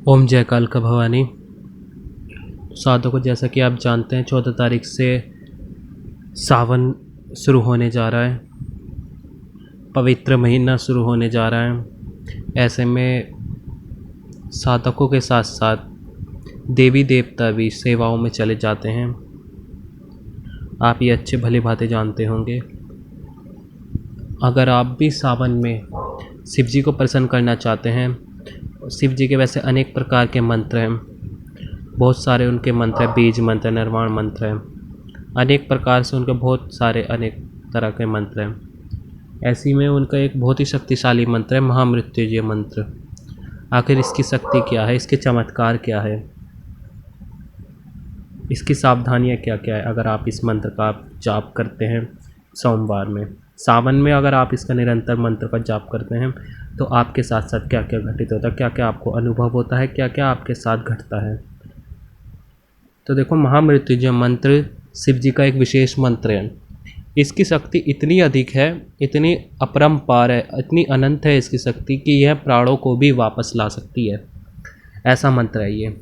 ओम जय कालका भवानी। साधकों, जैसा कि आप जानते हैं 14 तारीख से सावन शुरू होने जा रहा है। पवित्र महीना शुरू होने जा रहा है। ऐसे में साधकों के साथ साथ देवी देवता भी सेवाओं में चले जाते हैं। आप ये अच्छे भली भांति जानते होंगे। अगर आप भी सावन में शिव जी को प्रसन्न करना चाहते हैं, शिव जी के वैसे अनेक प्रकार के मंत्र हैं, बहुत सारे उनके मंत्र हैं, बीज मंत्र, निर्वाण मंत्र हैं, अनेक प्रकार से उनके बहुत सारे अनेक तरह के मंत्र हैं। ऐसी में उनका एक बहुत ही शक्तिशाली मंत्र है महामृत्युंजय मंत्र। आखिर इसकी शक्ति क्या है, इसके चमत्कार क्या है, इसकी सावधानियाँ क्या क्या है अगर आप इस मंत्र का जाप करते हैं सोमवार में, सावन में अगर आप इसका निरंतर मंत्र का जाप करते हैं तो आपके साथ साथ क्या क्या घटित होता है, क्या क्या आपको अनुभव होता है, क्या क्या आपके साथ घटता है। तो देखो, महामृत्युंजय मंत्र शिव जी का एक विशेष मंत्र है। इसकी शक्ति इतनी अधिक है, इतनी अपरंपार है, इतनी अनंत है इसकी शक्ति कि यह प्राणों को भी वापस ला सकती है। ऐसा मंत्र है ये।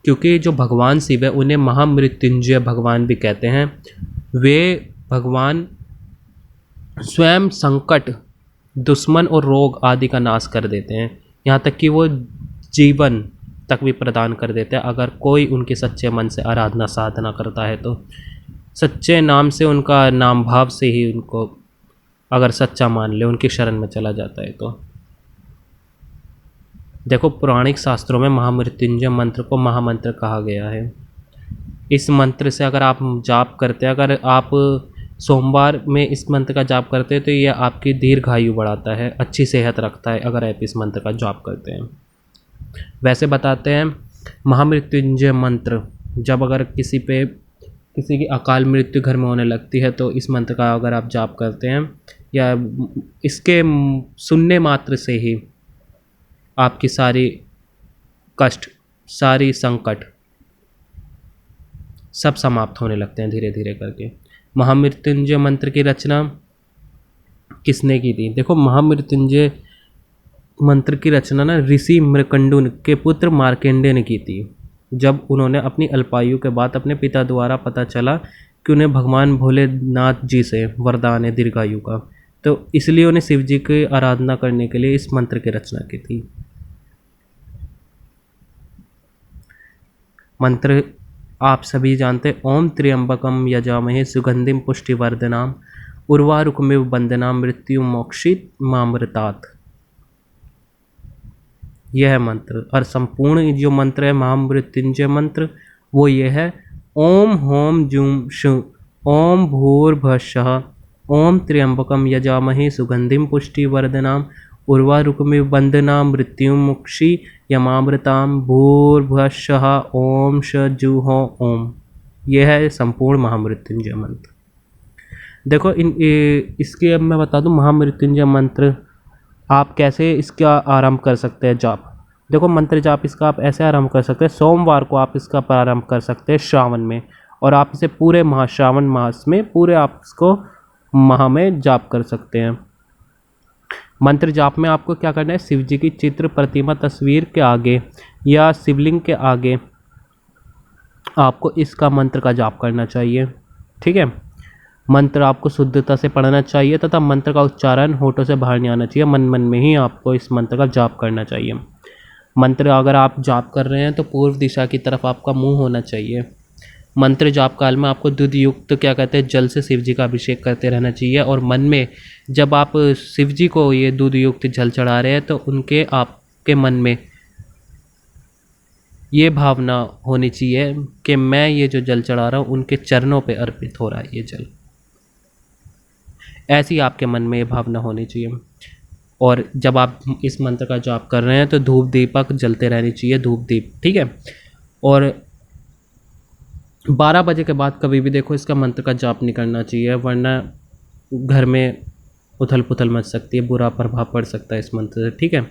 क्योंकि जो भगवान शिव है उन्हें महामृत्युंजय भगवान भी कहते हैं। वे भगवान स्वयं संकट, दुश्मन और रोग आदि का नाश कर देते हैं। यहाँ तक कि वो जीवन तक भी प्रदान कर देते हैं अगर कोई उनके सच्चे मन से आराधना साधना करता है तो। सच्चे नाम से, उनका नाम भाव से ही उनको अगर सच्चा मान ले, उनकी शरण में चला जाता है तो। देखो, पौराणिक शास्त्रों में महामृत्युंजय मंत्र को महामंत्र कहा गया है। इस मंत्र से अगर आप जाप करते हैं, अगर आप सोमवार में इस मंत्र का जाप करते हैं तो यह आपकी दीर्घायु बढ़ाता है, अच्छी सेहत रखता है अगर आप इस मंत्र का जाप करते हैं। वैसे बताते हैं महामृत्युंजय मंत्र जब अगर किसी की अकाल मृत्यु घर में होने लगती है तो इस मंत्र का अगर आप जाप करते हैं या इसके सुनने मात्र से ही आपकी सारी कष्ट, सारी संकट सब समाप्त होने लगते हैं धीरे धीरे करके। महामृत्युंजय मंत्र की रचना किसने की थी? देखो, महामृत्युंजय मंत्र की रचना ना ऋषि मृकंडुन के पुत्र मार्कंडेय ने की थी। जब उन्होंने अपनी अल्पायु के बाद अपने पिता द्वारा पता चला कि उन्हें भगवान भोलेनाथ जी से वरदान है दीर्घायु का, तो इसलिए उन्हें शिव जी की आराधना करने के लिए इस मंत्र की रचना की थी। मंत्र आप सभी जानते हैं, ओम त्र्यंबकम यजामहे सुगंधिम पुष्टिवर्धनाम उर्वारुकमिव बंदनाम मृत्यु मोक्षित मामृतात्। यह है मंत्र। और संपूर्ण जो मंत्र है महामृत्युंजय मंत्र वो ये है, ओम होम जूम शु ओम भूर्भुवस्सुः ओम त्र्यंबकम यजामहे सुगंधिम पुष्टिवर्धनाम उर्वारुकमिव बंदनाम मृत्यु मोक्षि यमामृताम भूर्भुवस्सुः ओम सजुः ओम। यह है संपूर्ण महामृत्युंजय मंत्र। देखो, इसके अब मैं बता दूं महामृत्युंजय मंत्र आप कैसे इसका आरंभ कर सकते हैं जाप। देखो, मंत्र जाप इसका आप ऐसे आरंभ कर सकते हैं, सोमवार को आप इसका प्रारंभ कर सकते हैं श्रावण में, और आप इसे पूरे माह, श्रावण मास में पूरे आप इसको माह में जाप कर सकते हैं। मंत्र जाप में आपको क्या करना है, शिव जी की चित्र, प्रतिमा, तस्वीर के आगे या शिवलिंग के आगे आपको इसका मंत्र का जाप करना चाहिए। ठीक है। मंत्र आपको शुद्धता से पढ़ना चाहिए तथा मंत्र का उच्चारण होठों से बाहर नहीं आना चाहिए। मन मन में ही आपको इस मंत्र का जाप करना चाहिए। मंत्र अगर आप जाप कर रहे हैं तो पूर्व दिशा की तरफ आपका मुंह होना चाहिए। मंत्र जाप काल में आपको दूध युक्त क्या कहते हैं जल से शिव जी का अभिषेक करते रहना चाहिए। और मन में जब आप शिव जी को ये दूध युक्त जल चढ़ा रहे हैं तो उनके आपके मन में ये भावना होनी चाहिए कि मैं ये जो जल चढ़ा रहा हूँ उनके चरणों पे अर्पित हो रहा है ये जल। ऐसी आपके मन में ये भावना होनी चाहिए। और जब आप इस मंत्र का जाप कर रहे हैं तो धूप दीपक जलते रहनी चाहिए, धूप दीप। ठीक है। और 12 बजे के बाद कभी भी देखो इसका मंत्र का जाप नहीं करना चाहिए, वरना घर में उथल पुथल मच सकती है, बुरा प्रभाव पड़ सकता है इस मंत्र से। ठीक है।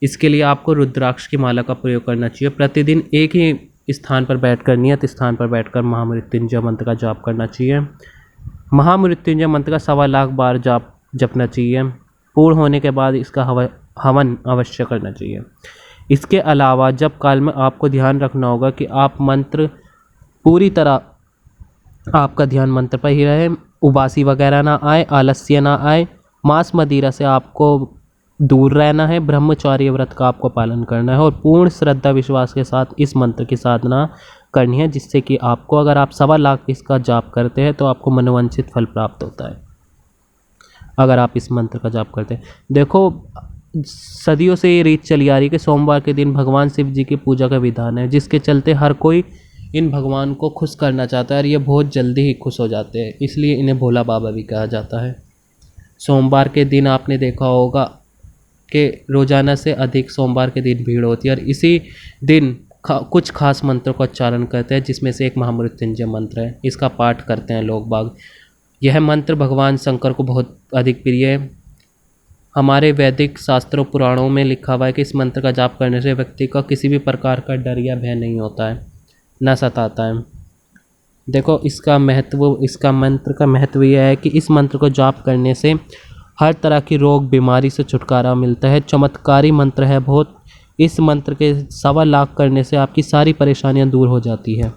इसके लिए आपको रुद्राक्ष की माला का प्रयोग करना चाहिए। प्रतिदिन एक ही स्थान पर बैठकर, नियत स्थान पर बैठकर महामृत्युंजय मंत्र का जाप करना चाहिए। महामृत्युंजय मंत्र का 1.25 लाख बार जपना चाहिए। पूर्ण होने के बाद इसका हवन अवश्य करना चाहिए। इसके अलावा जप काल में आपको ध्यान रखना होगा कि आप मंत्र पूरी तरह आपका ध्यान मंत्र पर ही रहे, उबासी वगैरह ना आए, आलस्य ना आए, मांस मदिरा से आपको दूर रहना है, ब्रह्मचर्य व्रत का आपको पालन करना है और पूर्ण श्रद्धा विश्वास के साथ इस मंत्र की साधना करनी है, जिससे कि आपको, अगर आप 1.25 लाख इसका जाप करते हैं तो आपको मनोवांछित फल प्राप्त होता है अगर आप इस मंत्र का जाप करते हैं। देखो, सदियों से ये रीत चली आ रही कि सोमवार के दिन भगवान शिव जी की पूजा का विधान है, जिसके चलते हर कोई इन भगवान को खुश करना चाहता है और ये बहुत जल्दी ही खुश हो जाते हैं, इसलिए इन्हें भोला बाबा भी कहा जाता है। सोमवार के दिन आपने देखा होगा कि रोज़ाना से अधिक सोमवार के दिन भीड़ होती है और इसी दिन कुछ खास मंत्रों का उच्चारण करते हैं, जिसमें से एक महामृत्युंजय मंत्र है। इसका पाठ करते हैं लोग बाग। यह मंत्र भगवान शंकर को बहुत अधिक प्रिय है। हमारे वैदिक शास्त्रों पुराणों में लिखा हुआ है कि इस मंत्र का जाप करने से व्यक्ति का किसी भी प्रकार का डर या भय नहीं होता है, न सताता है। देखो, इसका मंत्र का महत्व यह है कि इस मंत्र को जाप करने से हर तरह की रोग बीमारी से छुटकारा मिलता है। चमत्कारी मंत्र है बहुत। इस मंत्र के 1.25 लाख करने से आपकी सारी परेशानियां दूर हो जाती है।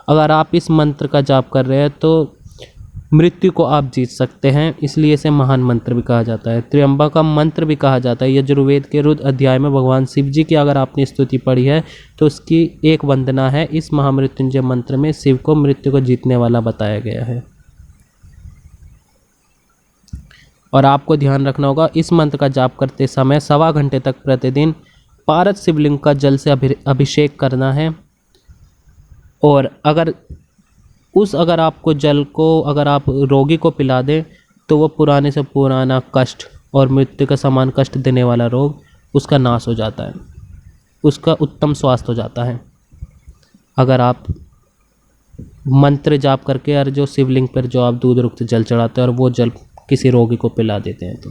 अगर आप इस मंत्र का जाप कर रहे हैं तो मृत्यु को आप जीत सकते हैं, इसलिए इसे महान मंत्र भी कहा जाता है। त्र्यंबकम मंत्र भी कहा जाता है। यजुर्वेद के रुद्र अध्याय में भगवान शिव जी की अगर आपने स्तुति पढ़ी है तो उसकी एक वंदना है। इस महामृत्युंजय मंत्र में शिव को मृत्यु को जीतने वाला बताया गया है। और आपको ध्यान रखना होगा, इस मंत्र का जाप करते समय 1.25 घंटे तक प्रतिदिन पारद शिवलिंग का जल से अभिषेक करना है। और अगर आपको जल को अगर आप रोगी को पिला दें तो वो पुराने से पुराना कष्ट और मृत्यु का समान कष्ट देने वाला रोग उसका नाश हो जाता है, उसका उत्तम स्वास्थ्य हो जाता है। अगर आप मंत्र जाप करके और जो शिवलिंग पर जो आप दूध रुक्त जल चढ़ाते हैं और वो जल किसी रोगी को पिला देते हैं तो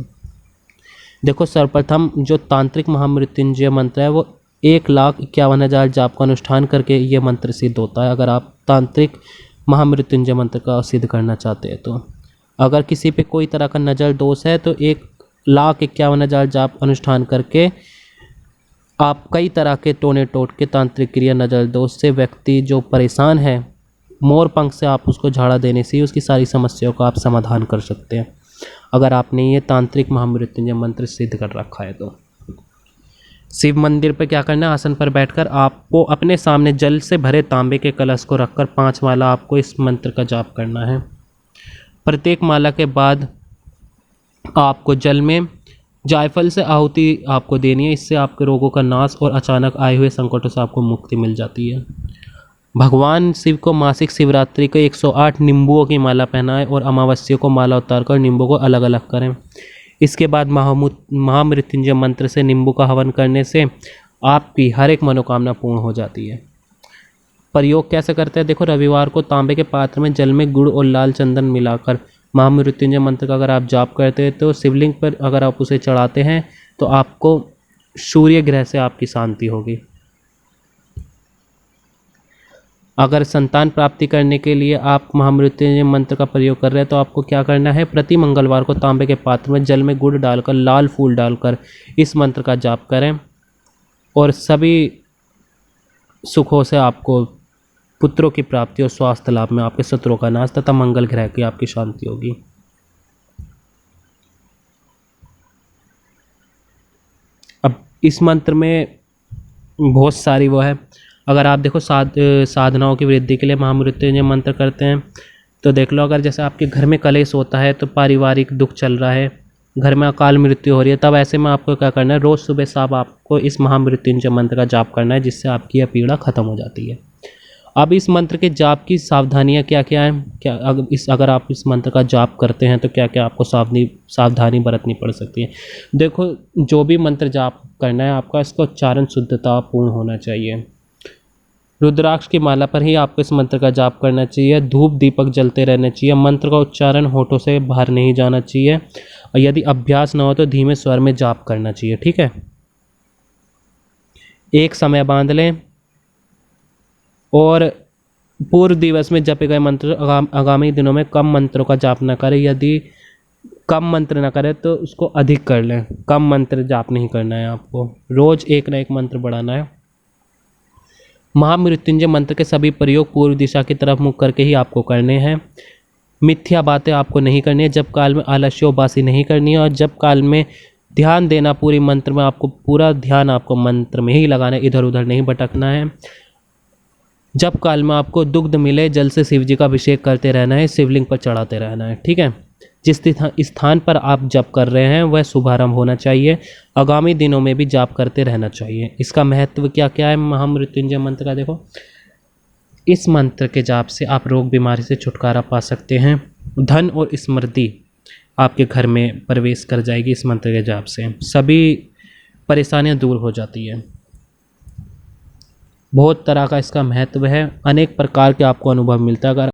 देखो, सर्वप्रथम जो तांत्रिक महामृत्युंजय मंत्र है वो 1,51,000 जाप का अनुष्ठान करके ये मंत्र सिद्ध होता है। अगर आप तांत्रिक महामृत्युंजय मंत्र का सिद्ध करना चाहते हैं तो अगर किसी पे कोई तरह का नजर दोष है तो 1,51,000 जाप अनुष्ठान करके आप कई तरह के टोने टोटके तांत्रिक क्रिया नजर दोष से व्यक्ति जो परेशान है, मोर पंख से आप उसको झाड़ा देने से ही उसकी सारी समस्याओं का आप समाधान कर सकते हैं, अगर आपने ये तांत्रिक महामृत्युंजय मंत्र सिद्ध कर रखा है तो। शिव मंदिर पर क्या करना है, आसन पर बैठकर आपको अपने सामने जल से भरे तांबे के कलश को रखकर 5 माला आपको इस मंत्र का जाप करना है। प्रत्येक माला के बाद आपको जल में जायफल से आहुति आपको देनी है। इससे आपके रोगों का नाश और अचानक आए हुए संकटों से आपको मुक्ति मिल जाती है। भगवान शिव को मासिक शिवरात्रि को 108 नींबुओं की माला पहनाएं और अमावस्या को माला उतारकर नींबू को अलग अलग करें। इसके बाद महामृत्युंजय मंत्र से नींबू का हवन करने से आपकी हर एक मनोकामना पूर्ण हो जाती है। प्रयोग कैसे करते हैं, देखो, रविवार को तांबे के पात्र में जल में गुड़ और लाल चंदन मिलाकर महामृत्युंजय मंत्र का अगर आप जाप करते हैं तो शिवलिंग पर अगर आप उसे चढ़ाते हैं तो आपको सूर्य ग्रह से आपकी शांति होगी। अगर संतान प्राप्ति करने के लिए आप महामृत्युंजय मंत्र का प्रयोग कर रहे हैं तो आपको क्या करना है, प्रति मंगलवार को तांबे के पात्र में जल में गुड़ डालकर लाल फूल डालकर इस मंत्र का जाप करें और सभी सुखों से आपको पुत्रों की प्राप्ति और स्वास्थ्य लाभ में आपके शत्रुओं का नाश तथा मंगल ग्रह की आपकी शांति होगी। अब इस मंत्र में बहुत सारी वो है, अगर आप देखो साधनाओं की वृद्धि के लिए महामृत्युंजय मंत्र करते हैं तो देख लो, अगर जैसे आपके घर में कलेश होता है तो पारिवारिक दुख चल रहा है, घर में अकाल मृत्यु हो रही है, तब ऐसे में आपको क्या करना है, रोज़ सुबह शाम आपको इस महामृत्युंजय मंत्र का जाप करना है, जिससे आपकी यह पीड़ा खत्म हो जाती है। अब इस मंत्र के जाप की सावधानियां क्या क्या हैं, अगर आप इस मंत्र का जाप करते हैं तो क्या क्या आपको सावधानी बरतनी पड़ सकती है। देखो, जो भी मंत्र जाप करना है आपका, इसका उच्चारण शुद्धता पूर्ण होना चाहिए। रुद्राक्ष की माला पर ही आपको इस मंत्र का जाप करना चाहिए। धूप दीपक जलते रहने चाहिए। मंत्र का उच्चारण होठों से बाहर नहीं जाना चाहिए और यदि अभ्यास न हो तो धीमे स्वर में जाप करना चाहिए। ठीक है, एक समय बांध लें और पूर्व दिवस में जपे गए मंत्र आगामी दिनों में कम मंत्रों का जाप न करें। यदि कम मंत्र ना करें तो उसको अधिक कर लें। कम मंत्र जाप नहीं करना है आपको, रोज एक ना एक मंत्र बढ़ाना है। महामृत्युंजय मंत्र के सभी प्रयोग पूर्व दिशा की तरफ मुख करके ही आपको करने हैं। मिथ्या बातें आपको नहीं करनी है, जब काल में आलस्योबासी नहीं करनी है, और जब काल में ध्यान देना पूरी मंत्र में, आपको पूरा ध्यान आपको मंत्र में ही लगाना है, इधर उधर नहीं भटकना है। जब काल में आपको दुग्ध मिले जल से शिव जी का अभिषेक करते रहना है, शिवलिंग पर चढ़ाते रहना है, ठीक है। जिस स्थान पर आप जप कर रहे हैं वह शुभारंभ होना चाहिए। आगामी दिनों में भी जाप करते रहना चाहिए। इसका महत्व क्या क्या है महामृत्युंजय मंत्र का, देखो। इस मंत्र के जाप से आप रोग बीमारी से छुटकारा पा सकते हैं। धन और स्मृति आपके घर में प्रवेश कर जाएगी। इस मंत्र के जाप से सभी परेशानियां दूर हो जाती है। बहुत तरह का इसका महत्व है, अनेक प्रकार के आपको अनुभव मिलता है। अगर